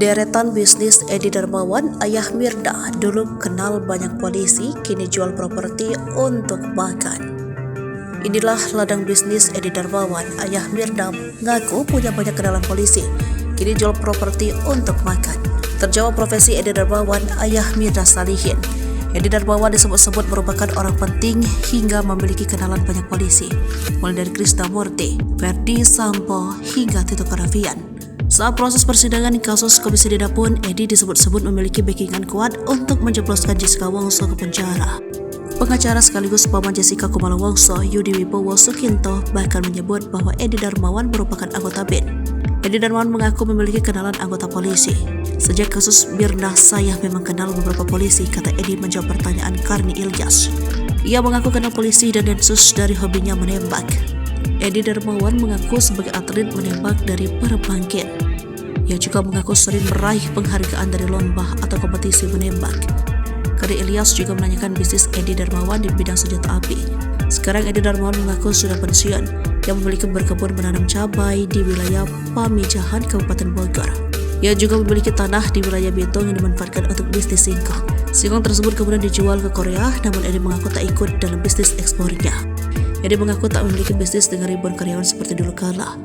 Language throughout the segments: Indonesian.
Deretan bisnis Edi Darmawan, ayah Mirda, dulu kenal banyak polisi, kini jual properti untuk makan. Inilah ladang bisnis Edi Darmawan, ayah Mirda, ngaku punya banyak kenalan polisi, kini jual properti untuk makan. Terjawab profesi Edi Darmawan, ayah Mirda Salihin. Edi Darmawan disebut-sebut merupakan orang penting hingga memiliki kenalan banyak polisi, mulai dari Krisnamurti, Verdi Sambo, hingga Tito Karnavian. Saat proses persidangan kasus Komisi Dida pun, Edi disebut-sebut memiliki backingan kuat untuk menjebloskan Jessica Wongso ke penjara. Pengacara sekaligus paman Jessica Kumala Wongso, Yudi Wibowo Sukinto, bahkan menyebut bahwa Edi Darmawan merupakan anggota BIN. Edi Darmawan mengaku memiliki kenalan anggota polisi. Sejak kasus Mirna, saya memang kenal beberapa polisi, kata Edi menjawab pertanyaan Karni Ilyas. Ia mengaku kenal polisi dan Densus dari hobinya menembak. Edi Darmawan mengaku sebagai atlet menembak dari perbankan. Ia juga mengaku sering meraih penghargaan dari lomba atau kompetisi menembak. Karni Ilyas juga menanyakan bisnis Edi Darmawan di bidang senjata api. Sekarang Edi Darmawan mengaku sudah pensiun, yang memiliki berkebun menanam cabai di wilayah Pamijahan, Kabupaten Bogor. Ia juga memiliki tanah di wilayah Bitung yang dimanfaatkan untuk bisnis singkong. Singkong tersebut kemudian dijual ke Korea, namun Edi mengaku tak ikut dalam bisnis ekspornya. Edi mengaku tak memiliki bisnis dengan ribuan karyawan seperti dulu kala.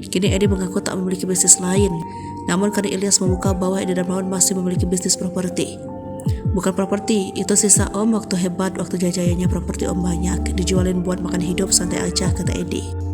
Kini Edi mengaku tak memiliki bisnis lain, namun Karni Ilyas membuka bahwa Edi Darmawan masih memiliki bisnis properti. Bukan properti, itu sisa om waktu hebat, waktu jajayanya properti om banyak, dijualin buat makan hidup santai aja, kata Edi.